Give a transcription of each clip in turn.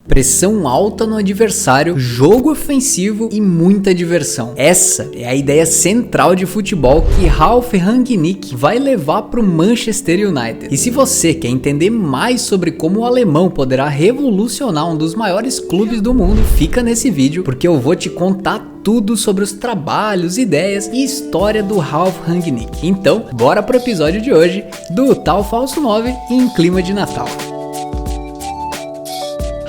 Pressão alta no adversário, jogo ofensivo e muita diversão. Essa é a ideia central de futebol que Ralf Rangnick vai levar para o Manchester United. E se você quer entender mais sobre como o alemão poderá revolucionar um dos maiores clubes do mundo, fica nesse vídeo porque eu vou te contar tudo sobre os trabalhos, ideias e história do Ralf Rangnick. Então, bora pro episódio de hoje do Tal Falso 9 em clima de Natal.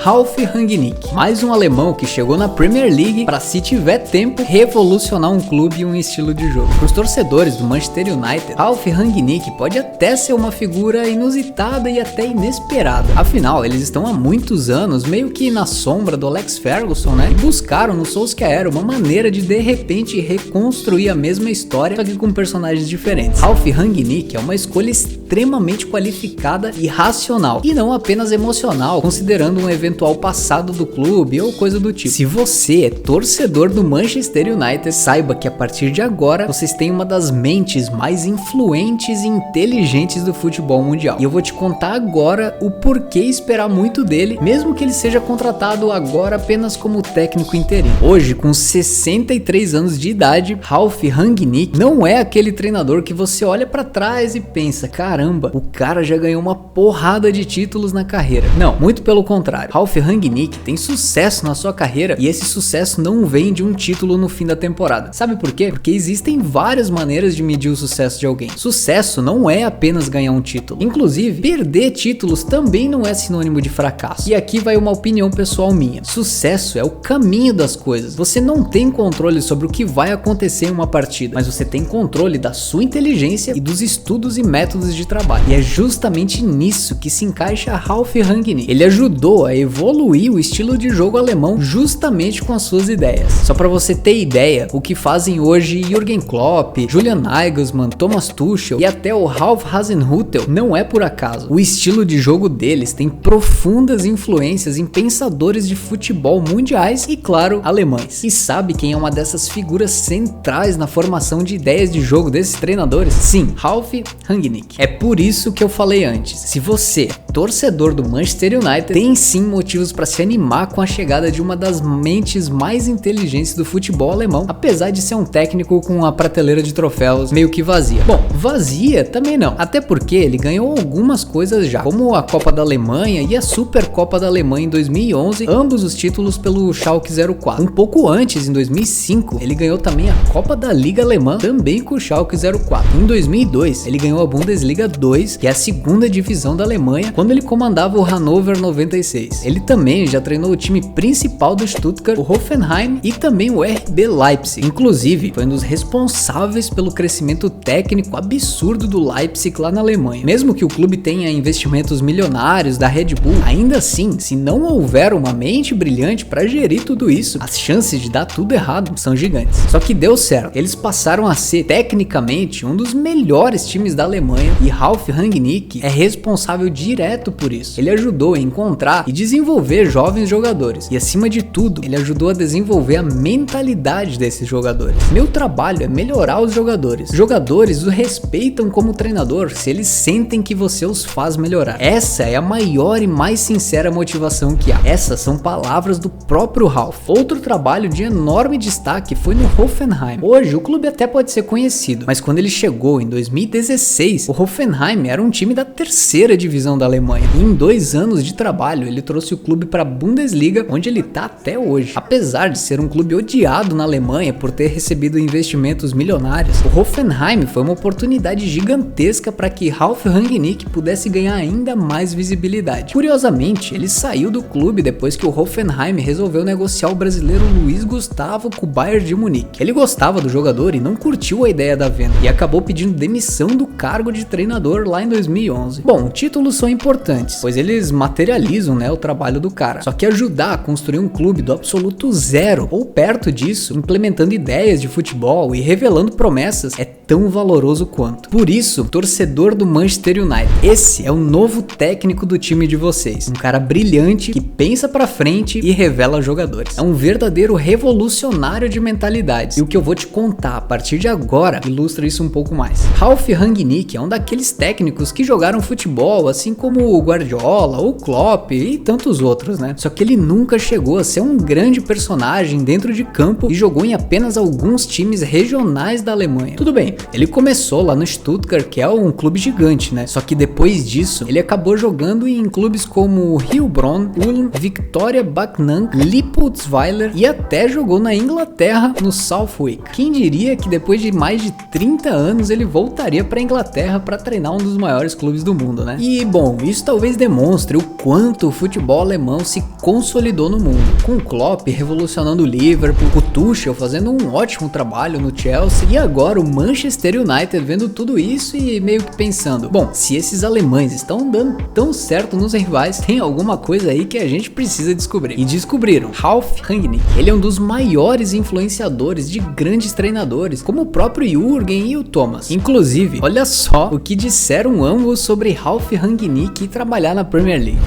Ralf Rangnick, mais um alemão que chegou na Premier League para, se tiver tempo, revolucionar um clube e um estilo de jogo. Para os torcedores do Manchester United, Ralf Rangnick pode até ser uma figura inusitada e até inesperada. Afinal, eles estão há muitos anos meio que na sombra do Alex Ferguson, né? E buscaram no Solskjaer uma maneira de repente reconstruir a mesma história, só que com personagens diferentes. Ralf Rangnick é uma escolha extremamente qualificada e racional, e não apenas emocional, considerando um eventual passado do clube ou coisa do tipo. Se você é torcedor do Manchester United, saiba que a partir de agora vocês têm uma das mentes mais influentes e inteligentes do futebol mundial. E eu vou te contar agora o porquê esperar muito dele, mesmo que ele seja contratado agora apenas como técnico interino. Hoje, com 63 anos de idade, Ralf Rangnick não é aquele treinador que você olha pra trás e pensa, caramba, o cara já ganhou uma porrada de títulos na carreira. Não, muito pelo contrário. Ralf Rangnick tem sucesso na sua carreira e esse sucesso não vem de um título no fim da temporada. Sabe por quê? Porque existem várias maneiras de medir o sucesso de alguém. Sucesso não é apenas ganhar um título. Inclusive, perder títulos também não é sinônimo de fracasso. E aqui vai uma opinião pessoal minha. Sucesso é o caminho das coisas. Você não tem controle sobre o que vai acontecer em uma partida, mas você tem controle da sua inteligência e dos estudos e métodos de trabalho. E é justamente nisso que se encaixa Ralf Rangnick. Ele ajudou a evoluir o estilo de jogo alemão justamente com as suas ideias. Só para você ter ideia, o que fazem hoje Jürgen Klopp, Julian Nagelsmann, Thomas Tuchel e até o Ralf Hasenhüttl não é por acaso. O estilo de jogo deles tem profundas influências em pensadores de futebol mundiais e, claro, alemães. E sabe quem é uma dessas figuras centrais na formação de ideias de jogo desses treinadores? Sim, Ralf Rangnick. É por isso que eu falei antes, se você é torcedor do Manchester United, tem sim motivos para se animar com a chegada de uma das mentes mais inteligentes do futebol alemão, apesar de ser um técnico com a prateleira de troféus meio que vazia. Bom, vazia também não, até porque ele ganhou algumas coisas já, como a Copa da Alemanha e a Supercopa da Alemanha em 2011, ambos os títulos pelo Schalke 04. Um pouco antes, em 2005, ele ganhou também a Copa da Liga Alemã, também com o Schalke 04. Em 2002, ele ganhou a Bundesliga 2, que é a segunda divisão da Alemanha, quando ele comandava o Hannover 96. Ele também já treinou o time principal do Stuttgart, o Hoffenheim e também o RB Leipzig. Inclusive, foi um dos responsáveis pelo crescimento técnico absurdo do Leipzig lá na Alemanha. Mesmo que o clube tenha investimentos milionários da Red Bull, ainda assim, se não houver uma mente brilhante para gerir tudo isso, as chances de dar tudo errado são gigantes. Só que deu certo. Eles passaram a ser, tecnicamente, um dos melhores times da Alemanha e Ralf Rangnick é responsável direto por isso. Ele ajudou a encontrar e desenvolver jovens jogadores e, acima de tudo, ele ajudou a desenvolver a mentalidade desses jogadores. Meu trabalho é melhorar os jogadores. Os jogadores o respeitam como treinador se eles sentem que você os faz melhorar. Essa é a maior e mais sincera motivação que há. Essas são palavras do próprio Ralf. Outro trabalho de enorme destaque foi no Hoffenheim. Hoje o clube até pode ser conhecido, mas quando ele chegou em 2016, o Hoffenheim era um time da terceira divisão da Alemanha. E em 2 anos de trabalho, ele trouxe o clube para a Bundesliga, onde ele tá até hoje. Apesar de ser um clube odiado na Alemanha por ter recebido investimentos milionários, o Hoffenheim foi uma oportunidade gigantesca para que Ralf Rangnick pudesse ganhar ainda mais visibilidade. Curiosamente, ele saiu do clube depois que o Hoffenheim resolveu negociar o brasileiro Luiz Gustavo com o Bayern de Munique. Ele gostava do jogador e não curtiu a ideia da venda, e acabou pedindo demissão do cargo de treinador lá em 2011. Bom, títulos são importantes, pois eles materializam, né, o trabalho do cara. Só que ajudar a construir um clube do absoluto zero ou perto disso, implementando ideias de futebol e revelando promessas, é tão valoroso quanto. Por isso, torcedor do Manchester United, esse é o novo técnico do time de vocês. Um cara brilhante que pensa pra frente e revela jogadores. É um verdadeiro revolucionário de mentalidades. E o que eu vou te contar a partir de agora ilustra isso um pouco mais. Ralf Rangnick é um daqueles técnicos que jogaram futebol, assim como o Guardiola, o Klopp e tantos tantos outros, né? Só que ele nunca chegou a ser um grande personagem dentro de campo e jogou em apenas alguns times regionais da Alemanha. Tudo bem, ele começou lá no Stuttgart, que é um clube gigante, né? Só que depois disso, ele acabou jogando em clubes como Heilbronn, Ulm, Viktoria Backnang, Lippoldsweiler e até jogou na Inglaterra no Southwick. Quem diria que depois de mais de 30 anos ele voltaria para a Inglaterra para treinar um dos maiores clubes do mundo, né? E bom, isso talvez demonstre o quanto o futebol alemão se consolidou no mundo, com o Klopp revolucionando o Liverpool, o Tuchel fazendo um ótimo trabalho no Chelsea e agora o Manchester United vendo tudo isso e meio que pensando, bom, se esses alemães estão dando tão certo nos rivais, tem alguma coisa aí que a gente precisa descobrir. E descobriram. Ralf Rangnick, ele é um dos maiores influenciadores de grandes treinadores, como o próprio Jürgen e o Thomas. Inclusive, olha só o que disseram ambos sobre Ralf Rangnick e trabalhar na Premier League.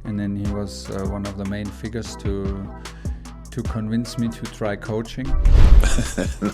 And then he was one of the main figures to convince me to try coaching.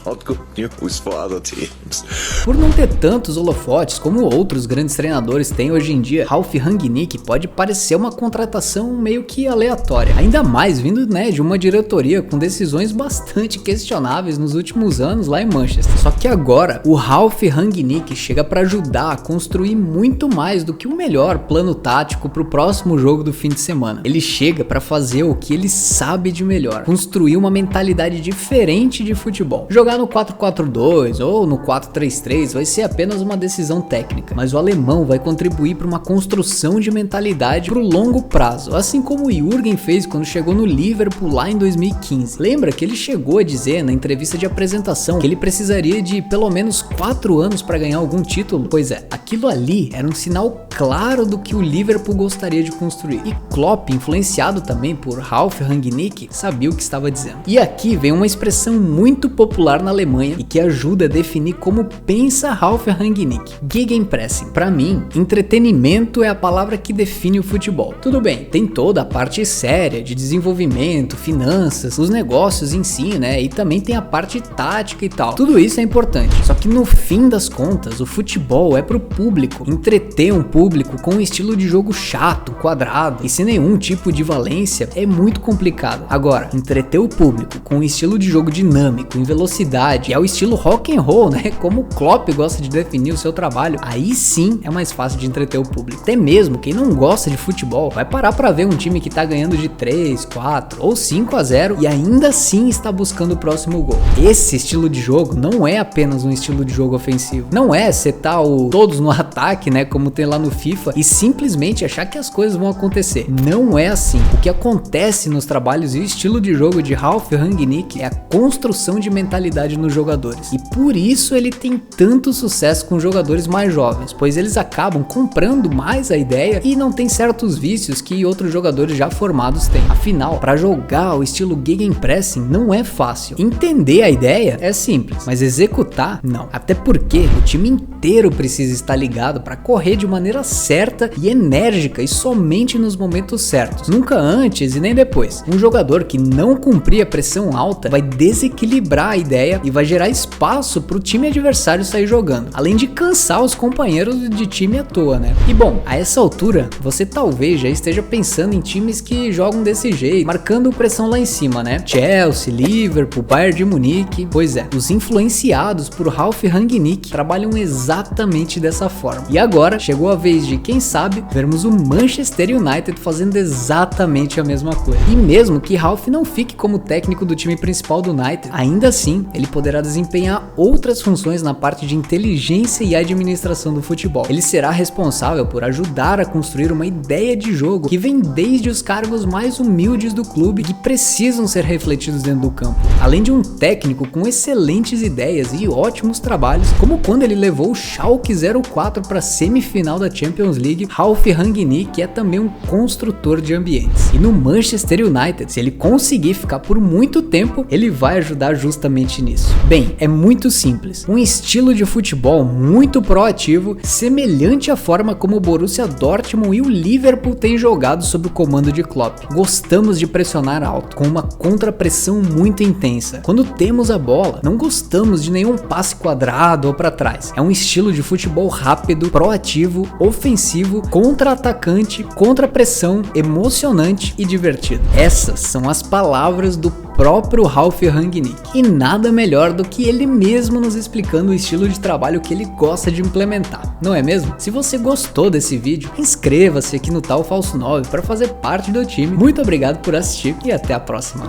Not good news for other teams. Por não ter tantos holofotes como outros grandes treinadores têm hoje em dia, Ralf Rangnick pode parecer uma contratação meio que aleatória, ainda mais vindo, né, de uma diretoria com decisões bastante questionáveis nos últimos anos lá em Manchester. Só que agora o Ralf Rangnick chega para ajudar a construir muito mais do que o melhor plano tático para o próximo jogo do fim de semana. Ele chega para fazer o que ele sabe de melhor: construir uma mentalidade diferente de futebol. Jogar no 4-4-2 ou no 4-3-3 vai ser apenas uma decisão técnica, mas o alemão vai contribuir para uma construção de mentalidade para o longo prazo, assim como o Jürgen fez quando chegou no Liverpool lá em 2015. Lembra que ele chegou a dizer na entrevista de apresentação que ele precisaria de pelo menos 4 anos para ganhar algum título? Pois é, aquilo ali era um sinal claro do que o Liverpool gostaria de construir. E Klopp, influenciado também por Ralf Rangnick, sabia o que estava dizendo. E aqui vem uma expressão muito popular na Alemanha e que ajuda a definir como pensa Ralf Rangnick: Gegenpressing. Para mim, entretenimento é a palavra que define o futebol. Tudo bem, tem toda a parte séria de desenvolvimento, finanças, os negócios em si, né? E também tem a parte tática e tal. Tudo isso é importante. Só que no fim das contas, o futebol é pro público. Entreter um público com um estilo de jogo chato, quadrado e sem nenhum tipo de valência é muito complicado. Agora, entreter o público com um estilo de jogo dinâmico, em velocidade, e ao estilo rock and roll, né, como o Klopp gosta de definir o seu trabalho, aí sim é mais fácil de entreter o público. Até mesmo quem não gosta de futebol vai parar para ver um time que tá ganhando de 3, 4 ou 5-0 e ainda assim está buscando o próximo gol. Esse estilo de jogo não é apenas um estilo de jogo ofensivo. Não é setar todos no ataque, né, como tem lá no FIFA, e simplesmente achar que as coisas vão acontecer. Não é assim. O que acontece nos trabalhos e o estilo de jogo de Ralf Rangnick é a construção de mentalidade nos jogadores. E por isso ele tem tanto sucesso com jogadores mais jovens, pois eles acabam comprando mais a ideia e não tem certos vícios que outros jogadores já formados têm. Afinal, para jogar o estilo Gegenpressing não é fácil. Entender a ideia é simples, mas executar não. Até porque o time inteiro precisa estar ligado para correr de maneira certa e enérgica e somente nos momentos certos, nunca antes e nem depois. Um jogador que não cumprir a pressão alta vai desequilibrar a ideia e vai gerar espaço para o time adversário sair jogando, além de cansar os companheiros de time à toa, né? E bom, a essa altura você talvez já esteja pensando em times que jogam desse jeito, marcando pressão lá em cima, né? Chelsea, Liverpool, Bayern de Munique. Pois é, os influenciados por Ralf Rangnick trabalham exatamente dessa forma. E agora chegou a vez de, quem sabe, vermos o Manchester United fazendo exatamente a mesma coisa. E mesmo que Ralf não fique como técnico do time principal do United, ainda assim ele poderá desempenhar outras funções na parte de inteligência e administração do futebol. Ele será responsável por ajudar a construir uma ideia de jogo que vem desde os cargos mais humildes do clube, que precisam ser refletidos dentro do campo. Além de um técnico com excelentes ideias e ótimos trabalhos, como quando ele levou o Schalke 04 para a semifinal da Champions League, Ralf Rangnick é também um construtor de ambientes. E no Manchester United, se ele conseguir conseguir ficar por muito tempo, ele vai ajudar justamente nisso. Bem, é muito simples. Um estilo de futebol muito proativo, semelhante à forma como o Borussia Dortmund e o Liverpool têm jogado sob o comando de Klopp. Gostamos de pressionar alto, com uma contrapressão muito intensa. Quando temos a bola, não gostamos de nenhum passe quadrado ou para trás. É um estilo de futebol rápido, proativo, ofensivo, contra-atacante, contra-pressão, emocionante e divertido. Essas são as palavras do próprio Ralf Rangnick. E nada melhor do que ele mesmo nos explicando o estilo de trabalho que ele gosta de implementar, não é mesmo? Se você gostou desse vídeo, inscreva-se aqui no Tal Falso 9 para fazer parte do time. Muito obrigado por assistir e até a próxima.